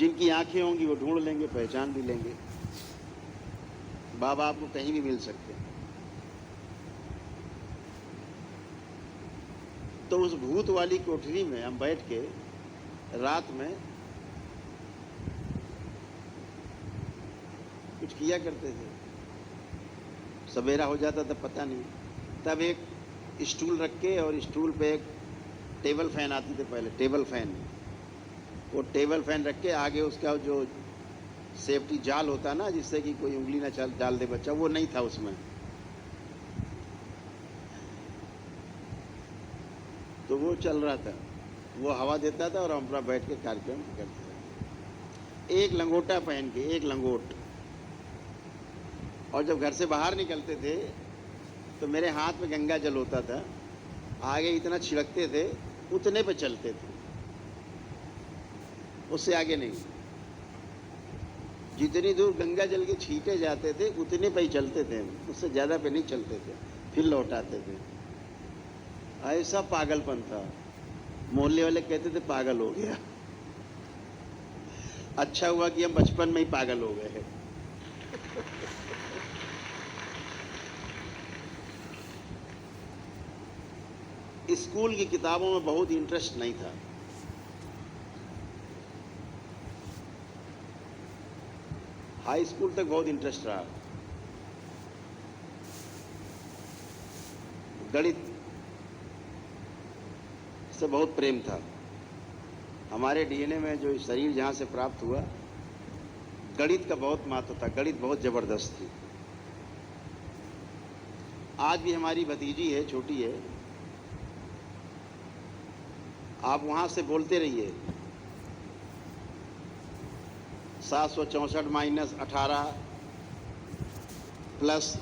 जिनकी आंखें होंगी वो ढूंढ लेंगे, पहचान भी लेंगे। बाबा आपको कहीं भी मिल सकते हैं। तो उस भूत वाली कोठरी में हम बैठ के रात में कुछ किया करते थे। सवेरा हो जाता था पता नहीं, तब एक स्टूल रख के और स्टूल पे एक टेबल फैन आती थी पहले, टेबल फैन। वो टेबल फैन रख के आगे उसका जो सेफ्टी जाल होता ना, जिससे कि कोई उंगली ना डाल दे बच्चा, वो नहीं था उसमें। तो वो चल रहा था, वो हवा देता था और हम अपना बैठ के कार्यक्रम करते थे। एक लंगोटा पहन के, एक लंगोट। और जब घर से बाहर निकलते थे तो मेरे हाथ में गंगा जल होता था, आगे इतना छिड़कते थे, उतने पे चलते थे, उससे आगे नहीं। जितनी दूर गंगा जल के छींटे जाते थे उतने पे ही चलते थे, उससे ज़्यादा पे नहीं चलते थे, फिर लौटाते थे। ऐसा पागलपन था, मोहल्ले वाले कहते थे पागल हो गया। अच्छा हुआ कि हम बचपन में ही पागल हो गए हैं। स्कूल की किताबों में बहुत इंटरेस्ट नहीं था। हाई स्कूल तक बहुत इंटरेस्ट रहा। गणित से बहुत प्रेम था। हमारे डीएनए में जो शरीर जहाँ से प्राप्त हुआ, गणित का बहुत महत्व था, गणित बहुत जबरदस्त थी। आज भी हमारी भतीजी है, छोटी है, आप वहाँ से बोलते रहिए 764 माइनस 18 प्लस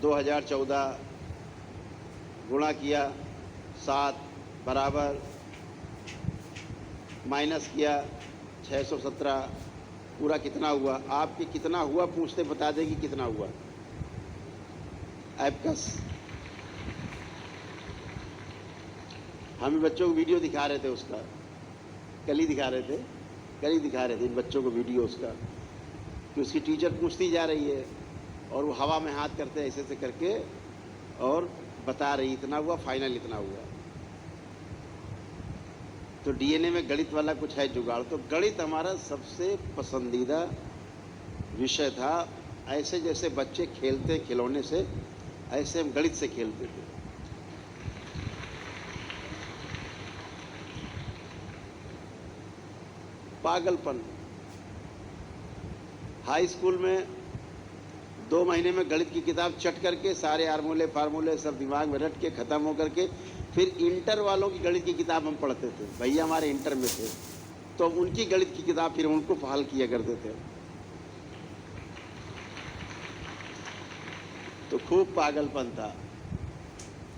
2014 गुणा किया 7 बराबर, माइनस किया 617, पूरा कितना हुआ। आपके कितना हुआ पूछते बता देगी कितना हुआ। एबकस। हम बच्चों को वीडियो दिखा रहे थे उसका, कल ही दिखा रहे थे इन बच्चों को वीडियो उसका, कि उसकी टीचर पूछती जा रही है और वो हवा में हाथ करते ऐसे ऐसे करके और बता रही इतना हुआ, फाइनल इतना हुआ। तो डीएनए में गणित वाला कुछ है जुगाड़। तो गणित हमारा सबसे पसंदीदा विषय था। ऐसे जैसे बच्चे खेलते खिलौने से, ऐसे हम गणित से खेलते थे। पागलपन। हाई स्कूल में 2 महीने में गणित की किताब चट करके सारे फार्मूले सब दिमाग में रट के ख़त्म हो करके फिर इंटर वालों की गणित की किताब हम पढ़ते थे। भैया हमारे इंटर में थे तो उनकी गणित की किताब फिर उनको हल किया करते थे। तो खूब पागलपन था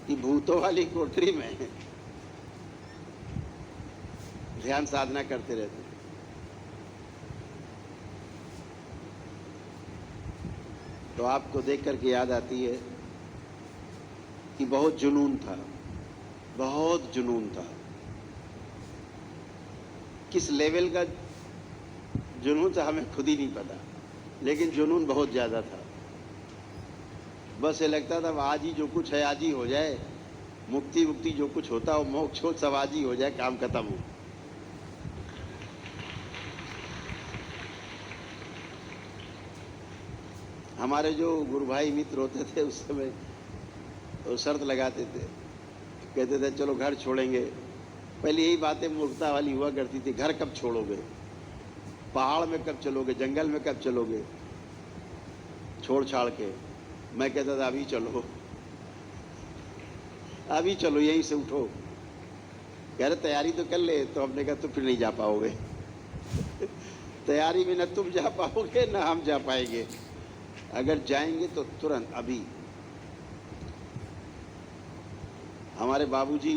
कि भूतों वाली कोठरी में ध्यान साधना करते रहते। तो आपको देख करके याद आती है कि बहुत जुनून था, बहुत जुनून था। किस लेवल का जुनून था हमें खुद ही नहीं पता, लेकिन जुनून बहुत ज़्यादा था। बस ये लगता था आज ही जो कुछ है आज ही हो जाए, मुक्ति जो कुछ होता हो, मोक्ष हो, सब आज ही हो जाए, काम खत्म हो। हमारे जो गुरु भाई मित्र होते थे उस समय तो शर्त लगाते थे, कहते थे चलो घर छोड़ेंगे। पहले यही बातें मूर्खता वाली हुआ करती थी, घर कब छोड़ोगे, पहाड़ में कब चलोगे, जंगल में कब चलोगे छोड़ छाड़ के। मैं कहता था अभी चलो, अभी चलो, यहीं से उठो। कह रहे तैयारी तो कर ले। तो हमने कहा तो फिर नहीं जा पाओगे तैयारी में न तुम जा पाओगे न हम जा पाएंगे। अगर जाएंगे तो तुरंत अभी। हमारे बाबूजी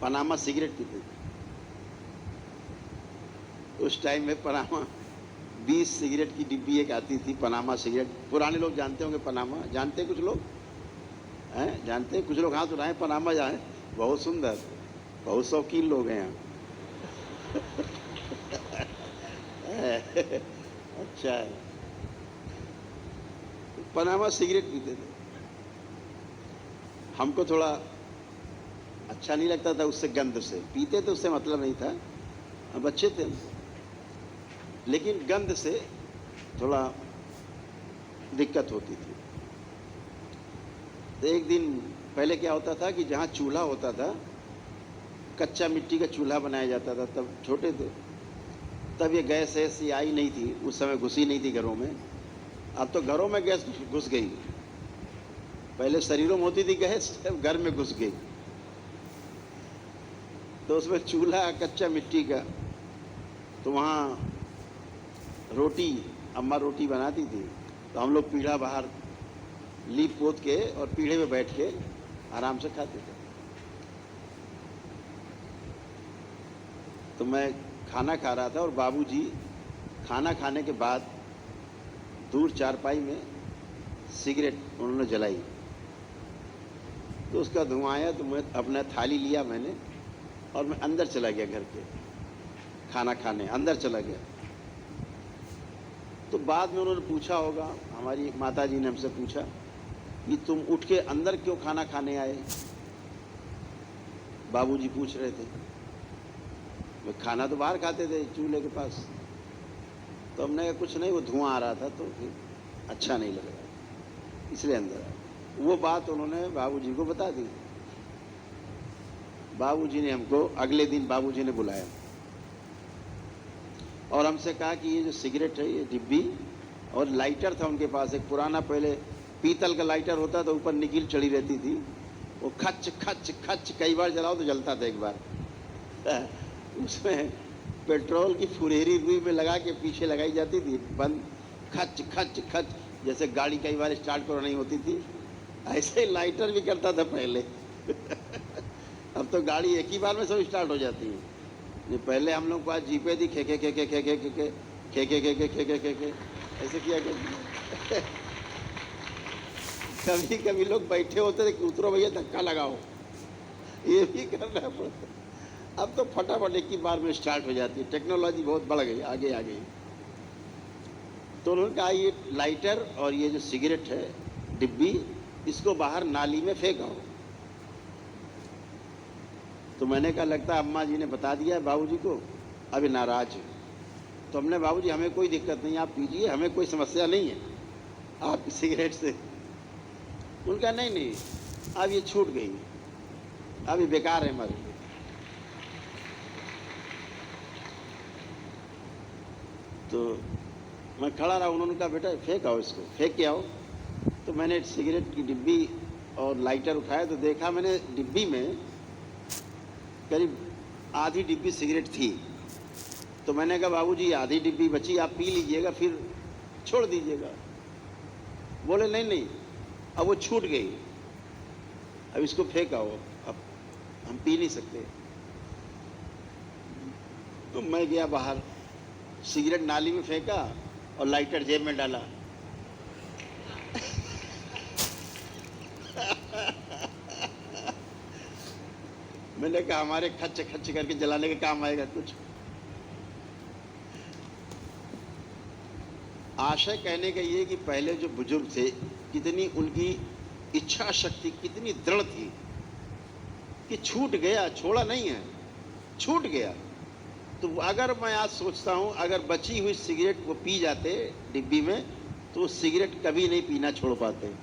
पनामा सिगरेट पीते थे। उस टाइम में पनामा 20 सिगरेट की डिब्बी एक आती थी, पनामा सिगरेट। पुराने लोग जानते होंगे पनामा, जानते कुछ लोग हैं, जानते कुछ लोग हाथ उठाएं, पनामा जाए। बहुत सुंदर, बहुत शौकीन लोग हैं यहाँ। अच्छा है। पनामा सिगरेट पीते थे, हमको थोड़ा अच्छा नहीं लगता था उससे, गंध से। पीते तो उससे मतलब नहीं था, हम अच्छे थे, लेकिन गंध से थोड़ा दिक्कत होती थी। तो एक दिन पहले क्या होता था कि जहाँ चूल्हा होता था, कच्चा मिट्टी का चूल्हा बनाया जाता था, तब छोटे थे, तब ये गैस ऐसी आई नहीं थी, उस समय घुसी नहीं थी घरों में। अब तो घरों में गैस घुस गई, पहले शरीरों में होती थी गैस, अब घर में घुस गई। तो उसमें चूल्हा कच्चा मिट्टी का, तो वहाँ रोटी, अम्मा रोटी बनाती थी, तो हम लोग पीढ़ा बाहर लीप पोत के और पीढ़े में बैठ के आराम से खाते थे। तो मैं खाना खा रहा था और बाबूजी खाना खाने के बाद दूर चारपाई में सिगरेट उन्होंने जलाई, तो उसका धुआं आया, तो मैं अपना थाली लिया मैंने और मैं अंदर चला गया, घर के खाना खाने अंदर चला गया। तो बाद में उन्होंने पूछा होगा, हमारी माताजी ने हमसे पूछा कि तुम उठ के अंदर क्यों खाना खाने आए? बाबूजी पूछ रहे थे, मैं खाना तो बाहर खाते थे चूल्हे के पास। तो हमने कहा कुछ नहीं, वो धुआं आ रहा था तो फिर अच्छा नहीं लग रहा, इसलिए अंदर आया। वो बात उन्होंने बाबूजी को बता दी। बाबूजी ने हमको अगले दिन बाबूजी ने बुलाया और हमसे कहा कि ये जो सिगरेट है, ये डिब्बी और लाइटर था उनके पास, एक पुराना पहले पीतल का लाइटर होता था, ऊपर निकिल चढ़ी रहती थी, वो खच खच खच कई बार जलाओ तो जलता था। एक बार उसमें पेट्रोल की फुरहरी रुई में लगा के पीछे लगाई जाती थी, बंद खच खच खच, जैसे गाड़ी कई बार स्टार्ट करो नहीं होती थी, ऐसे ही लाइटर भी करता था पहले। अब तो गाड़ी एक ही बार में सब स्टार्ट हो जाती है। जो पहले हम लोग के पास जीपे थी, खे खे खे खे खे खे खे खे खे खे खे खे खे खे खे ऐसे किया करते। कभी कभी लोग बैठे होते थे, उतरो भैया धक्का लगाओ, ये भी करना पड़ता। अब तो फटाफट एक ही बार में स्टार्ट हो जाती है, टेक्नोलॉजी बहुत बढ़ गई, आगे आ गई। तो उन्होंने कहा ये लाइटर और ये जो सिगरेट है डिब्बी, इसको बाहर नाली में फेंको। तो मैंने कहा लगता है अम्मा जी ने बता दिया है बाबूजी को, अभी नाराज है। तो हमने बाबूजी हमें कोई दिक्कत नहीं, आप पीजिए, हमें कोई समस्या नहीं है आपकी सिगरेट से। उनका नहीं नहीं, अब ये छूट गई, अब ये बेकार है हमारे लिए। तो मैं खड़ा रहा, उन्होंने कहा बेटा फेंक आओ, इसको फेंक के आओ। तो मैंने सिगरेट की डिब्बी और लाइटर उठाया तो देखा मैंने डिब्बी में करीब आधी डिब्बी सिगरेट थी। तो मैंने कहा बाबूजी आधी डिब्बी बची, आप पी लीजिएगा, फिर छोड़ दीजिएगा। बोले नहीं नहीं, अब वो छूट गई, अब इसको फेंक आओ, अब हम पी नहीं सकते। तो मैं गया बाहर, सिगरेट नाली में फेंका और लाइटर जेब में डाला। मैंने कहा हमारे खच खच करके जलाने के काम आएगा कुछ। आशय कहने का ये कि पहले जो बुजुर्ग थे, कितनी उनकी इच्छा शक्ति कितनी दृढ़ थी कि छूट गया, छोड़ा नहीं है, छूट गया। तो अगर मैं आज सोचता हूँ, अगर बची हुई सिगरेट वो पी जाते डिब्बी में, तो सिगरेट कभी नहीं पीना छोड़ पाते।